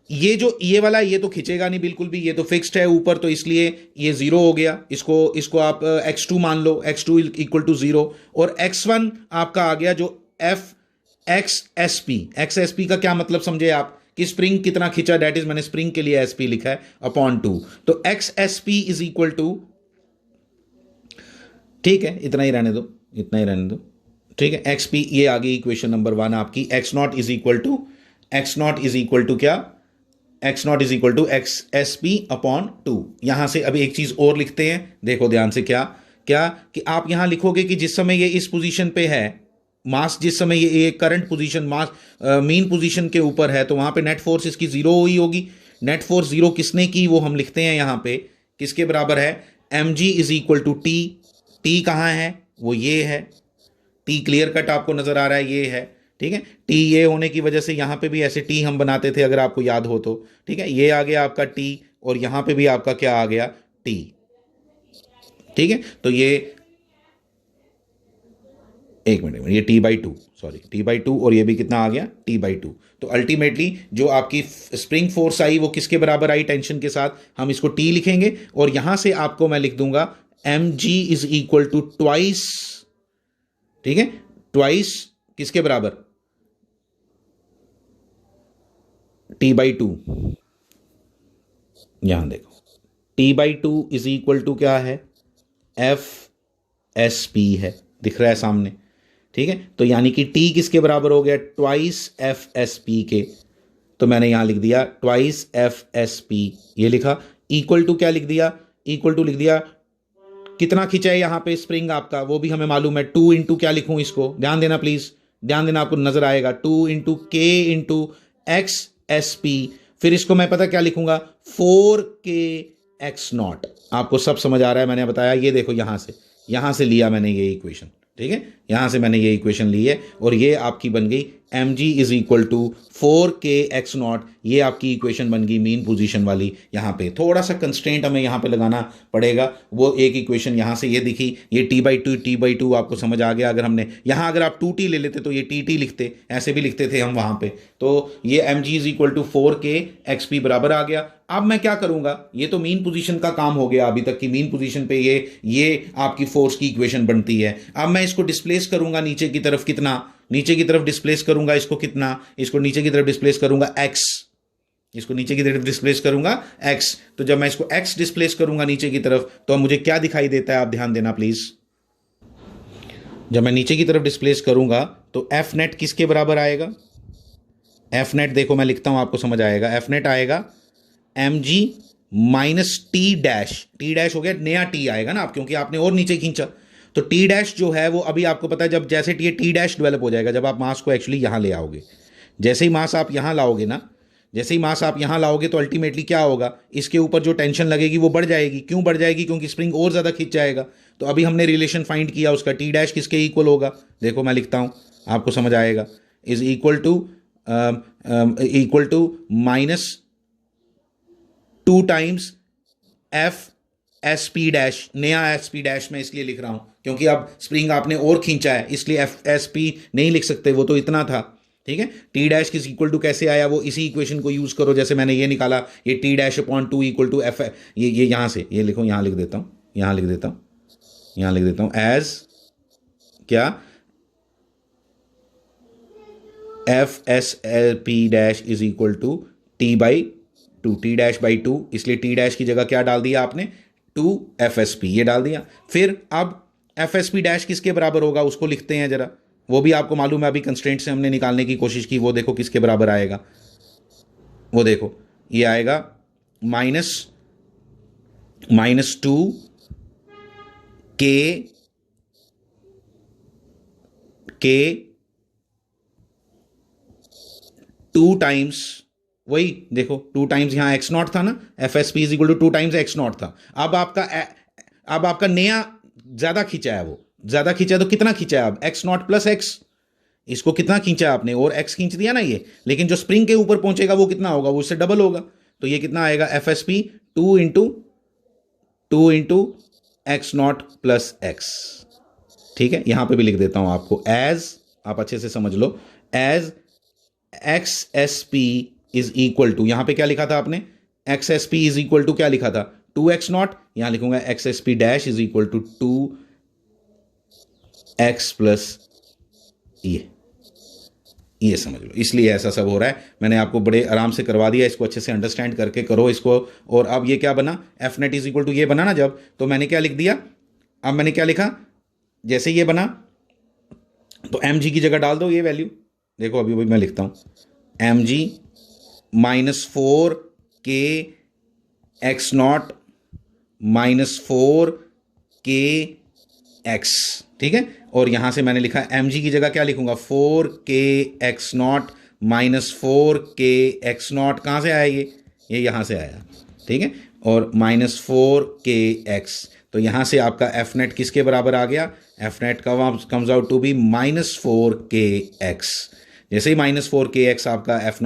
ये वाला ये तो खिंचेगा नहीं बिल्कुल भी, ये तो फिक्स्ड है ऊपर, तो इसलिए ये जीरो हो गया। इसको आप x2 मान लो, x2 इक्वल टू जीरो, और x1 आपका आ गया जो एफ एक्स एस पी का क्या मतलब समझे आप, कि स्प्रिंग कितना खींचा, डेट इज मैंने स्प्रिंग के लिए एस पी लिखा है अपॉन 2, तो X S P is equal to, ठीक है इतना ही रहने दो, इतना ही रहने दो, ठीक है। एक्स पी ये आ गई इक्वेशन नंबर 1 आपकी। X naught is equal to क्या, X naught is equal to X S P upon 2। यहां से अभी एक चीज और लिखते हैं, देखो ध्यान से, क्या कि आप यहां लिखोगे कि जिस समय ये इस पोजीशन पे है मास, जिस समय ये करंट पोजीशन मास मीन पोजीशन के ऊपर है, तो वहां पे नेट फोर्स इसकी जीरो हुई होगी। नेट फोर्स जीरो किसने की, वो हम लिखते हैं यहां पे किसके बराबर है, M G is equal to T. T कहां है, वो ये है, टी क्लियर कट आपको नजर आ रहा है, ये है, ठीक है। टी ये होने की वजह से यहां पे भी ऐसे टी हम बनाते थे अगर आपको याद हो तो, ठीक है। ये आ गया आपका टी, और यहां पे भी आपका क्या आ गया, टी, ठीक है। तो ये एक मिनट ये t/2, सॉरी t/2, और ये भी कितना आ गया, t/2। तो अल्टीमेटली जो आपकी स्प्रिंग फोर्स आई वो किसके बराबर आई, टेंशन के साथ, हम इसको t लिखेंगे, और यहां से आपको मैं लिख दूंगा mg is equal to twice, ठीक है, ट्वाइस किसके बराबर, t/2। यहां देखो t/2 इज इक्वल टू क्या है, एफ एस पी है, दिख रहा है सामने, ठीक है। तो यानी कि t किसके बराबर हो गया, ट्वाइस एफ एस पी के, तो मैंने यहां लिख दिया ट्वाइस एफ एस पी, ये लिखा, इक्वल टू क्या लिख दिया, इक्वल टू लिख दिया, कितना खींचा है यहां पे स्प्रिंग आपका वो भी हमें मालूम है, 2 इंटू क्या लिखूं इसको, ध्यान देना प्लीज, ध्यान देना, आपको नजर आएगा 2 इंटू के इंटू एक्स एस पी, फिर इसको मैं पता क्या लिखूंगा, 4k एक्स नॉट। आपको सब समझ आ रहा है, मैंने बताया, ये देखो यहां से लिया मैंने ये इक्वेशन, ठीक है, यहां से मैंने ये इक्वेशन ली है, और ये आपकी बन गई M G is equal to 4k X naught. ये आपकी इक्वेशन बन गई मीन पोजीशन वाली। यहाँ पे थोड़ा सा कंस्ट्रेंट हमें यहाँ पे लगाना पड़ेगा, वो एक इक्वेशन यहाँ से ये दिखी, ये t/2 आपको समझ आ गया। अगर हमने यहाँ अगर आप 2t ले लेते तो ये tt लिखते, ऐसे भी लिखते थे हम वहाँ पे, तो ये M G is equal to 4k X P बराबर आ गया। अब मैं क्या करूंगा, ये तो मीन पोजीशन का काम हो गया अभी तक की, मीन पोजीशन पे ये आपकी फोर्स की इक्वेशन बनती है। अब मैं इसको डिस्प्लेस करूंगा नीचे की तरफ, कितना, नीचे की तरफ डिस्प्लेस करूंगा इसको, कितना, इसको नीचे की तरफ डिस्प्लेस करूंगा x, इसको नीचे की तरफ डिस्प्लेस करूंगा x। तो जब मैं इसको x डिस्प्लेस करूंगा नीचे की तरफ, तो मुझे क्या दिखाई देता है, आप ध्यान देना प्लीज। जब मैं नीचे की तरफ डिस्प्लेस करूंगा तो एफ नेट किसके बराबर आएगा, एफ नेट देखो मैं लिखता हूं आपको समझ आएगा, एफ नेट आएगा M G minus T dash हो गया, नया टी आएगा ना आप, क्योंकि आपने और नीचे खींचा, तो टी डैश जो है वो अभी आपको पता है, जब जैसे ये टी डैश डेवलप हो जाएगा, जब आप मास को एक्चुअली यहां ले आओगे, जैसे ही मास आप यहां लाओगे ना, जैसे ही मास आप यहां लाओगे, तो अल्टीमेटली क्या होगा, इसके ऊपर जो टेंशन लगेगी वो बढ़ जाएगी। क्यों बढ़ जाएगी, क्योंकि स्प्रिंग और ज्यादा खींच जाएगा। तो अभी हमने रिलेशन फाइंड किया उसका, टी डैश किसके इक्वल होगा, देखो मैं लिखता हूं आपको समझ आएगा, is equal to minus 2 times F S P dash, नया एस पी डैश मैं इसलिए लिख रहा हूं क्योंकि अब स्प्रिंग आपने और खींचा है, इसलिए एफ एस पी नहीं लिख सकते, वो तो इतना था, ठीक है। टी डैश किस इक्वल टू कैसे आया, वो इसी इक्वेशन को यूज करो, जैसे मैंने ये निकाला, ये T dash upon 2 equal to F, ये यहां से ये लिखो, यहां लिख देता हूं, यहां लिख देता हूं एज क्या, F S L P dash is equal to t/2, T dash by 2, इसलिए टी डैश की जगह क्या डाल दिया आपने, 2 एफ एस पी, ये डाल दिया। फिर अब एफ एस पी डैश किसके बराबर होगा उसको लिखते हैं जरा, वो भी आपको मालूम है, अभी कंस्ट्रेंट से हमने निकालने की कोशिश की, वो देखो किसके बराबर आएगा, वो देखो ये आएगा माइनस 2 के 2 टाइम्स, वही देखो 2 टाइम्स यहां एक्स नॉट था ना, F S P is equal to 2 times X naught था। अब आपका नया ज्यादा खींचा है, वो ज्यादा खींचा है, तो कितना खींचा है अब, एक्स नॉट प्लस एक्स, इसको कितना खींचा आपने, और एक्स खींच दिया ना ये, लेकिन जो स्प्रिंग के ऊपर पहुंचेगा वो कितना होगा, वो इससे डबल होगा। तो ये कितना आएगा F S P 2 into x not plus x. ठीक है, यहां पे भी लिख देता हूं आपको एज, आप अच्छे से समझ लो, as X S P is equal to, यहां पे क्या लिखा था आपने, X S P is equal to क्या लिखा था 2x0, यहां लिखूंगा X S P dash is equal to 2x plus ये समझ लो, इसलिए ऐसा सब हो रहा है। मैंने आपको बड़े आराम से करवा दिया, इसको अच्छे से अंडरस्टैंड करके करो इसको। और अब ये क्या बना, F net is equal to ये बना ना जब, तो मैंने क्या लिख दिया, अब मैंने क्या लिखा, जैसे ये बना तो एम जी की जगह डाल दो ये वैल्यू, देखो अभी मैं लिखता हूं M G -4 K X not -4 K x. ठीक है, और यहां से मैंने लिखा एम जी की जगह क्या लिखूंगा 4 K X not -4 K X not, कहां से आया ये यहां से आया। ठीक है, और -4 के एक्स, तो यहां से आपका एफ नेट किसके बराबर आ गया, F net comes out to be -4 K x. जैसे ही -4 के एक्स आपका एफ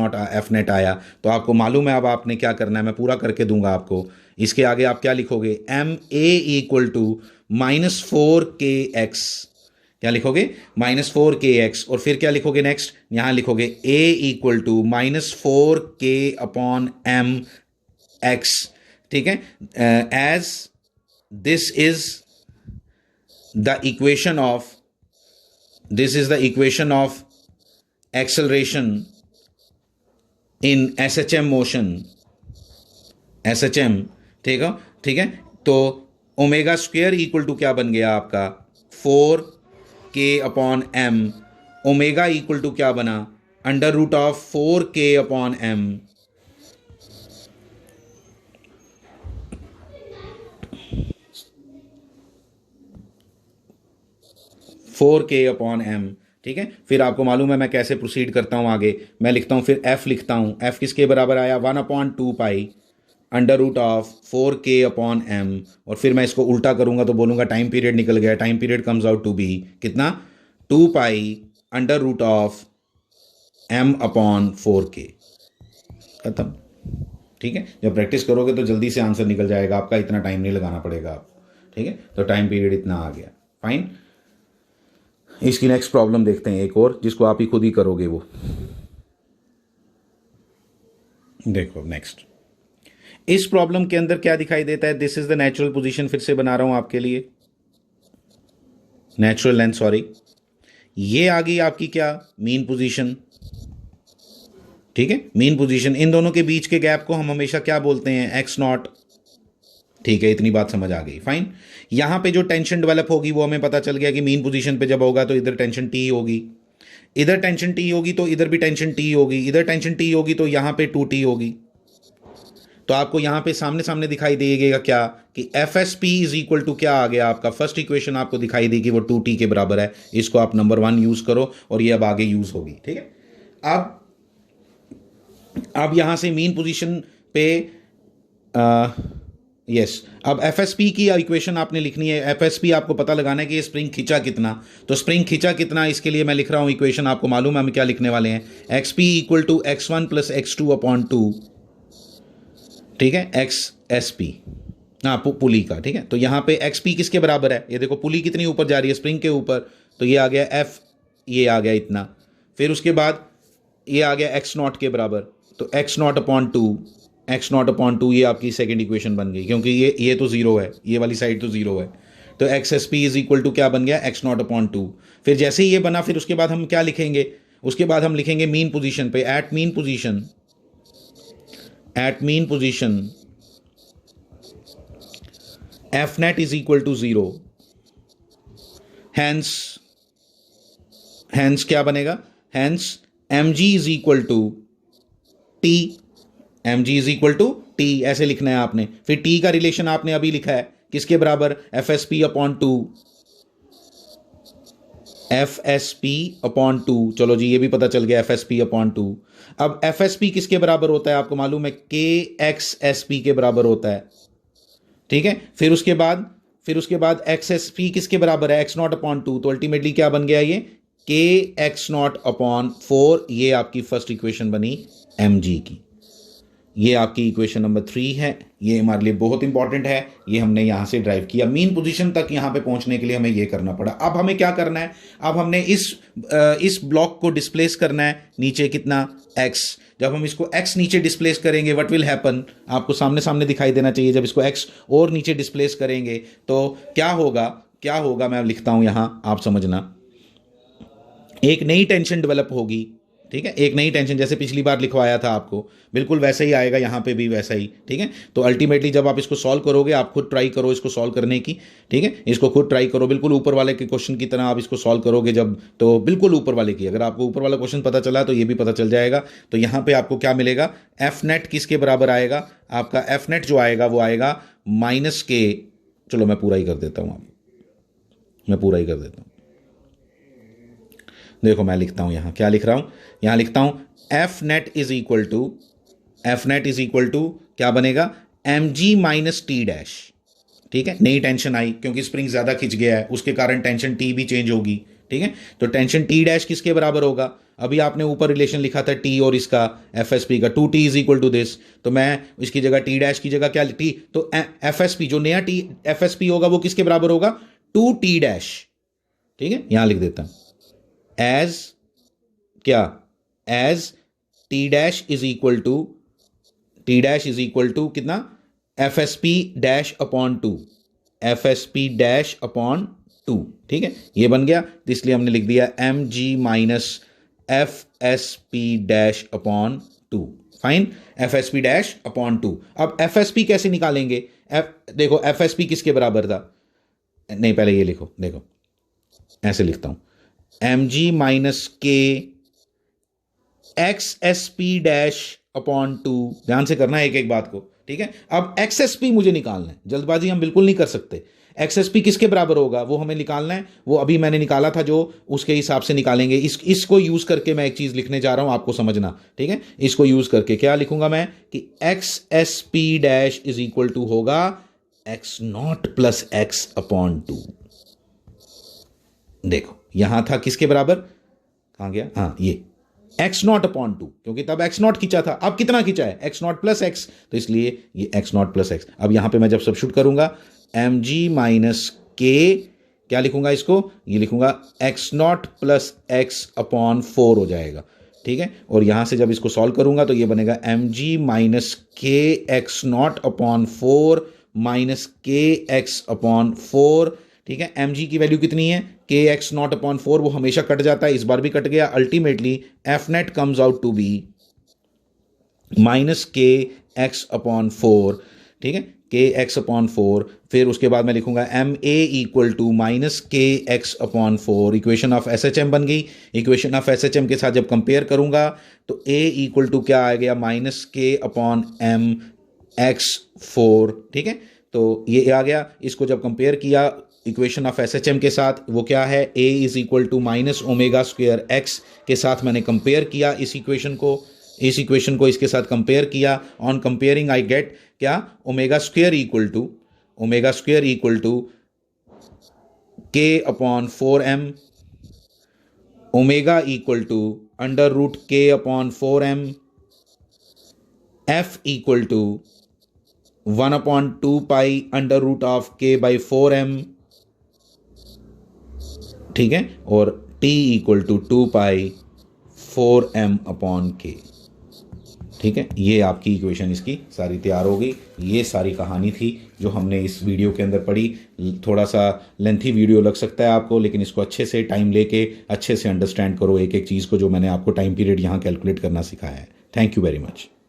नेट आया, तो आपको मालूम है अब आपने क्या करना है, मैं पूरा करके दूंगा आपको। इसके आगे आप क्या लिखोगे, M A equal to -4 K x, क्या लिखोगे -4 के एक्स, और फिर क्या लिखोगे नेक्स्ट, यहां लिखोगे ए इक्वल टू -4 के अपॉन एम एक्स। ठीक है, as this is the equation of acceleration in SHM motion, SHM। ठीक है, तो ओमेगा स्क्वेयर इक्वल टू क्या बन गया आपका 4 के upon M, omega equal to क्या बना √4 के अपॉन एम, 4 के अपॉन एम। ठीक है, फिर आपको मालूम है मैं कैसे प्रोसीड करता हूं आगे, मैं लिखता हूं फिर f लिखता हूं, f किसके बराबर आया 1/2 पाई √4 के अपॉन एम, और फिर मैं इसको उल्टा करूंगा तो बोलूंगा टाइम पीरियड निकल गया, time period comes out to be कितना 2 पाई √m/4 के, खत्म। ठीक है, जब प्रैक्टिस करोगे तो जल्दी से आंसर निकल जाएगा आपका, इतना टाइम नहीं लगाना पड़ेगा आपको। ठीक है, तो टाइम पीरियड इतना आ गया, फाइन। इसकी नेक्स्ट प्रॉब्लम देखते हैं एक और, जिसको आप ही खुद ही करोगे वो। देखो नेक्स्ट, इस प्रॉब्लम के अंदर क्या दिखाई देता है, this is the natural position, फिर से बना रहा हूं आपके लिए, नेचुरल लेंथ, सॉरी, ये आ गई आपकी क्या मीन पोजीशन। ठीक है, मीन पोजीशन, इन दोनों के बीच के गैप को हम हमेशा क्या बोलते हैं एक्स नॉट। ठीक है, इतनी बात समझ आ गई, फाइन। यहां पे जो टेंशन डेवलप होगी वो हमें पता चल गया कि मीन पोजीशन पे जब होगा तो इधर टेंशन टी होगी, इधर टेंशन टी होगी तो इधर भी टेंशन टी होगी, इधर टेंशन टी होगी तो यहां पे 2t होगी। तो आपको यहां पे सामने सामने दिखाई देगा क्या कि F S P is equal to क्या आ गया आपका, फर्स्ट इक्वेशन आपको दिखाई देगी वो 2t के बराबर है। इसको आप नंबर 1 यूज करो और ये अब आगे यूज होगी। ठीक है, अब यहां से मीन पोजीशन पे यस अब एफ एस पी की इक्वेशन आपने लिखनी है, एफ एस पी आपको पता लगाना है कि ये स्प्रिंग खींचा कितना, तो स्प्रिंग खींचा कितना, इसके लिए मैं लिख रहा हूं इक्वेशन, आपको मालूम है हम क्या लिखने वाले हैं, X P equal to x1 plus x2 upon 2। ठीक है, एक्स एस पी, हाँ पुली का। ठीक है, तो यहां पे एक्स पी किसके बराबर है, ये देखो पुली कितनी ऊपर जा रही है, स्प्रिंग के ऊपर, तो ये आ गया एफ, ये आ गया इतना, फिर उसके बाद ये आ गया एक्स नॉट के बराबर, तो एक्स नॉट अपॉन 2 ये आपकी सेकंड इक्वेशन बन गई, क्योंकि ये तो जीरो है, ये वाली साइड तो जीरो है, तो X S P is equal to क्या बन गया एक्स नॉट अपॉन 2। फिर जैसे ही ये बना, फिर उसके बाद हम क्या लिखेंगे, उसके बाद हम लिखेंगे मीन पोजीशन पे, at mean position F net is equal to 0, hence क्या बनेगा, hence M G is equal to T, M G is equal to T ऐसे लिखना है आपने। फिर टी का रिलेशन आपने अभी लिखा है किसके बराबर, F S P upon 2, F S P upon 2, चलो जी ये भी पता चल गया एफ एस पी अपॉन 2। अब एफ एस पी किसके बराबर होता है आपको मालूम है, के एक्स एस पी के बराबर होता है। ठीक है, फिर उसके बाद एक्स एस पी किसके बराबर है, एक्स नॉट अपॉन 2, तो अल्टीमेटली क्या बन गया ये के एक्स नॉट अपॉन 4, ये आपकी फर्स्ट इक्वेशन बनी एम जी की। ये आपकी इक्वेशन नंबर 3 है, ये हमारे लिए बहुत इंपॉर्टेंट है, ये हमने यहाँ से ड्राइव किया। मीन पोजीशन तक यहाँ पे पहुँचने के लिए हमें ये करना पड़ा। अब हमें क्या करना है, अब हमने इस ब्लॉक को डिस्प्लेस करना है नीचे कितना x। जब हम इसको x नीचे डिस्प्लेस करेंगे व्हाट विल हैपन, आपको सामने सामने दिखाई देना चाहिए। जब इसको x और नीचे डिस्प्लेस करेंगे तो क्या होगा मैं लिखता हूँ यहाँ, आप समझना। एक नई टेंशन डेवलप होगी, ठीक है, एक नई टेंशन, जैसे पिछली बार लिखवाया था आपको, बिल्कुल वैसे ही आएगा यहाँ पे भी वैसा ही, ठीक है। तो अल्टीमेटली जब आप इसको सॉल्व करोगे, आप खुद ट्राई करो इसको सॉल्व करने की, ठीक है, इसको खुद ट्राई करो, बिल्कुल ऊपर वाले के क्वेश्चन की तरह आप इसको सॉल्व करोगे जब, तो बिल्कुल ऊपर वाले की। अगर आपको ऊपर वाला क्वेश्चन पता चला तो ये भी पता चल जाएगा। तो यहाँ पे आपको क्या मिलेगा, एफ नेट किसके बराबर आएगा, आपका एफ नेट जो आएगा वो आएगा माइनस के, चलो मैं पूरा ही कर देता हूँ, मैं पूरा ही कर देता हूँ। देखो मैं लिखता हूं यहां, क्या लिख रहा हूं, यहां लिखता हूं F net is equal to क्या बनेगा, M G minus T dash, ठीक है। नई टेंशन आई क्योंकि स्प्रिंग ज्यादा खिंच गया है, उसके कारण टेंशन टी भी चेंज होगी, ठीक है। तो टेंशन टी डैश किसके बराबर होगा, अभी आपने ऊपर रिलेशन लिखा था टी और इसका एफ एस पी का, 2t is equal to this, तो मैं इसकी जगह टी डैश की जगह क्या टी, तो एफ एस पी जो नया टी एफ एस पी होगा वो किसके बराबर होगा, 2t डैश, ठीक है। यहां लिख देता हूं एज क्या, as T dash is equal to कितना, F S P dash upon 2, F S P dash upon 2, ठीक है, ये बन गया। तो इसलिए हमने लिख दिया M G minus F S P dash upon 2, fine, F S P dash upon 2। अब एफ एस पी कैसे निकालेंगे, देखो एफ एस पी किसके बराबर था, नहीं पहले ये लिखो, देखो ऐसे लिखता हूं, एम जी माइनस के x S P dash upon 2, ध्यान से करना है एक एक बात को, ठीक है। अब एक्स एस पी मुझे निकालना है, जल्दबाजी हम बिल्कुल नहीं कर सकते। एक्स एस पी किसके बराबर होगा वो हमें निकालना है, वो अभी मैंने निकाला था जो, उसके हिसाब से निकालेंगे। इसको यूज करके मैं एक चीज लिखने जा रहा हूं, आपको समझना, ठीक है। इसको यूज करके क्या लिखूंगा मैं कि x S P dash is equal to होगा x not plus x upon 2। देखो यहां था किसके बराबर, कहां गया, हाँ ये एक्स नॉट अपॉन 2, क्योंकि तब एक्स नॉट खींचा था, अब कितना खींचा है, एक्स नॉट प्लस एक्स, तो इसलिए ये एक्स नॉट प्लस एक्स। अब यहां पे मैं जब सब्स्टिट्यूट करूंगा एम जी माइनस के, क्या लिखूंगा इसको, ये लिखूंगा x not plus x upon 4 हो जाएगा, ठीक है। और यहां से जब इसको सॉल्व करूंगा तो ये बनेगा एम जी माइनस के एक्स नॉट अपॉन 4 माइनस के एक्स अपॉन 4, ठीक है। एम जी की वैल्यू कितनी है, के एक्स नॉट अपॉन 4, वो हमेशा कट जाता है, इस बार भी कट गया। Ultimately F net comes out to be minus के एक्स अपॉन 4, ठीक है, के एक्स अपॉन 4। फिर उसके बाद मैं लिखूंगा m A equal to minus के x upon 4, equation of S H M बन गई। Equation of S H M के साथ जब कंपेयर करूंगा तो ए इक्वल टू क्या आ गया, माइनस के अपॉन एम एक्स 4, ठीक है। तो ये आ गया, इसको जब कंपेयर किया equation of S H M के साथ, वो क्या है, a is equal to minus omega square x के साथ मैंने कंपेयर किया इस इक्वेशन को इसके साथ कंपेयर किया। ऑन कंपेयरिंग आई गेट क्या, omega square equal to k upon 4m, omega equal to under root k upon 4m, f equal to 1/2 pi under root of के बाई 4m, ठीक है, और t equal to 2 pi 4m upon k, ठीक है। ये आपकी equation इसकी सारी तैयार हो गई। ये सारी कहानी थी जो हमने इस वीडियो के अंदर पढ़ी। थोड़ा सा लेंथी वीडियो लग सकता है आपको, लेकिन इसको अच्छे से टाइम लेके अच्छे से अंडरस्टैंड करो एक एक चीज़ को, जो मैंने आपको टाइम पीरियड यहाँ कैलकुलेट करना सिखाया है। Thank you very much.